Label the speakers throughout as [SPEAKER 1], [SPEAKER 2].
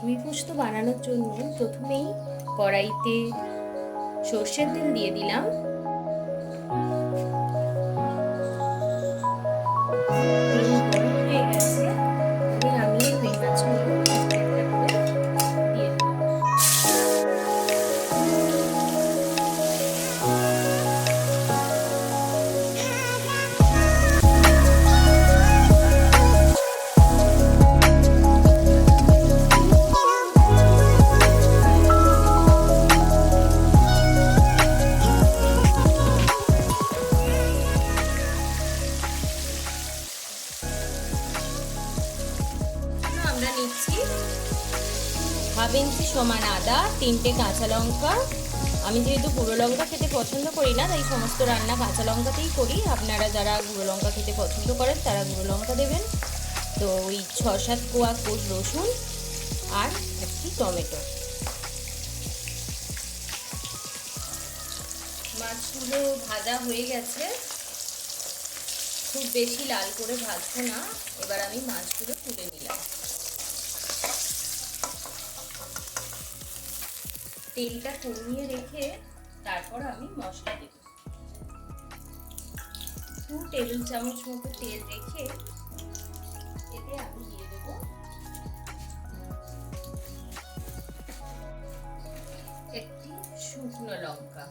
[SPEAKER 1] রুই পোস্ত বানানোর জন্য প্রথমেই কড়াইতে সর্ষের তেল দিয়ে দিলাম। তেল গরম হয়ে গেছে, এবারে আমি রুই মাছগুলো একটা একটা করে দিয়ে দিলাম। আমরা নিচ্ছি হাফ ইঞ্চি সমান আদা, 3টে কাঁচা লঙ্কা। আমি যেহেতু গুঁড়ো লঙ্কা খেতে পছন্দ করি না, তাই সমস্ত রান্না কাঁচা লঙ্কাতেই করি। আপনারা যারা গুঁড়ো লঙ্কা খেতে পছন্দ করেন তারা গুঁড়ো লঙ্কা দেবেন। তো ওই 6-7 কোয়া কোষ রসুন আর একটি টমেটো। মাছগুলো ভাজা হয়ে গেছে, খুব বেশি লাল করে ভাজবো না। এবার আমি মাছগুলো তুলে নিলাম। তেলটা কমিয়ে রেখে তারপর আমি মশলা দেব। 2 টেবিল চামচ মতো তেল রেখে এতে আমি দিয়ে দেবো একটি শুকনো লঙ্কা,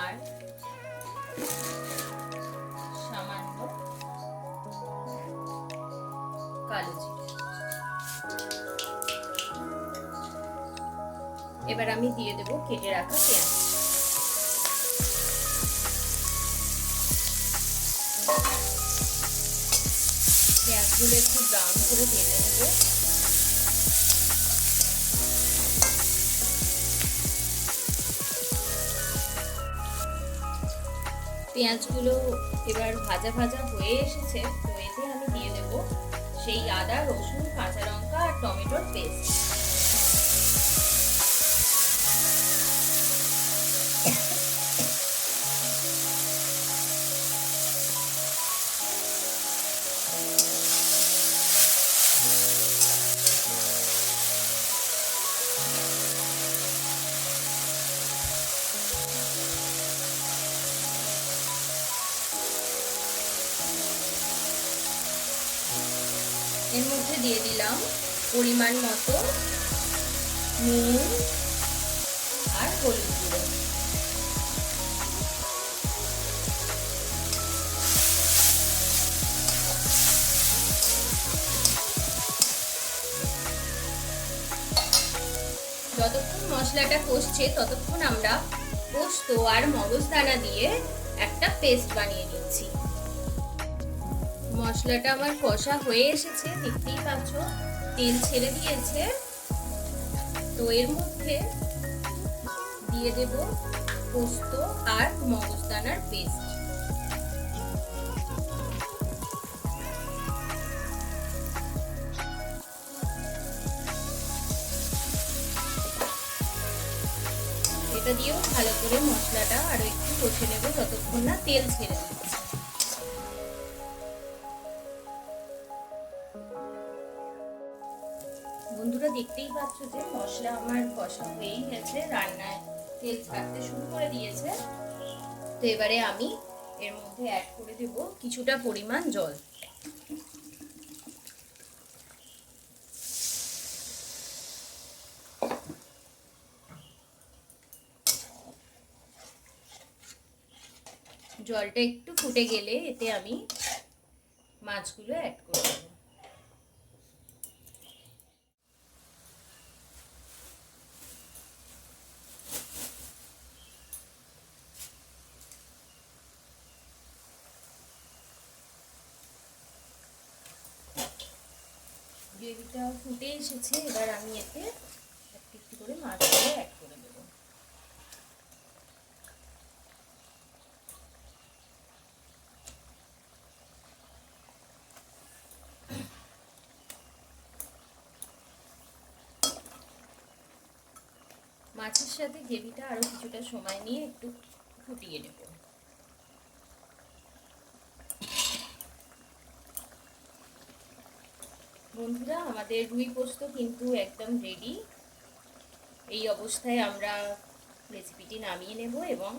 [SPEAKER 1] আর সামান্য কালো জিরে। এবার আমি দিয়ে দেবো কেটে রাখা পেঁয়াজ। পেঁয়াজগুলো একটু ব্রাউন করে ভেজে নেব। পেঁয়াজগুলো এবার ভাজা ভাজা হয়ে এসেছে, তো এতে আমি দিয়ে দেব সেই আদা, রসুন, কাঁচা লঙ্কা আর টমেটোর পেস্ট। এর মধ্যে দিয়ে দিলাম পরিমাণ মতো নুন আর হলুদ গুঁড়ো। যতক্ষণ মশলাটা কষছে ততক্ষণ আমরা পোস্ত আর মগজদানা দিয়ে একটা পেস্ট বানিয়ে নিচ্ছি। মশলাটা আমার কষা হয়ে এসেছে, দেখতেই পাচ্ছ তেল ছেড়ে দিয়েছে। তো এর মধ্যে দিয়ে দেব পোস্ত আর মগজদানার পেস্ট। এটা দিয়েও ভালো করে মশলাটা আরো একটু কষে নেব যতক্ষণ না তেল ছেড়ে দিচ্ছে। বন্ধুরা দেখতেই পাচ্ছ যে মশলা আমার কষা হয়েই গেছে, রান্নায় তেল ছাড়তে শুরু করে দিয়েছে। তো এবারে আমি এর মধ্যে অ্যাড করে দেব কিছুটা পরিমাণ জল। জলটা একটু ফুটে গেলে এতে আমি মাছগুলো অ্যাড করে দেব। গ্রেভিটা ফুটে এসেছে, এবার আমি এতে একটু একটু করে মাছগুলো অ্যাড করে দেব। মাছের সাথে গ্রেভিটা আরও কিছুটা সময় নিয়ে একটু ফুটিয়ে নেব। বন্ধুরা, আমাদের রুই পোস্ত কিন্তু একদম রেডি। এই অবস্থায় আমরা রেসিপিটি নামিয়ে নেব এবং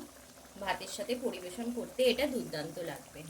[SPEAKER 1] ভাতের সাথে পরিবেশন করতে এটা দুর্দান্ত লাগবে।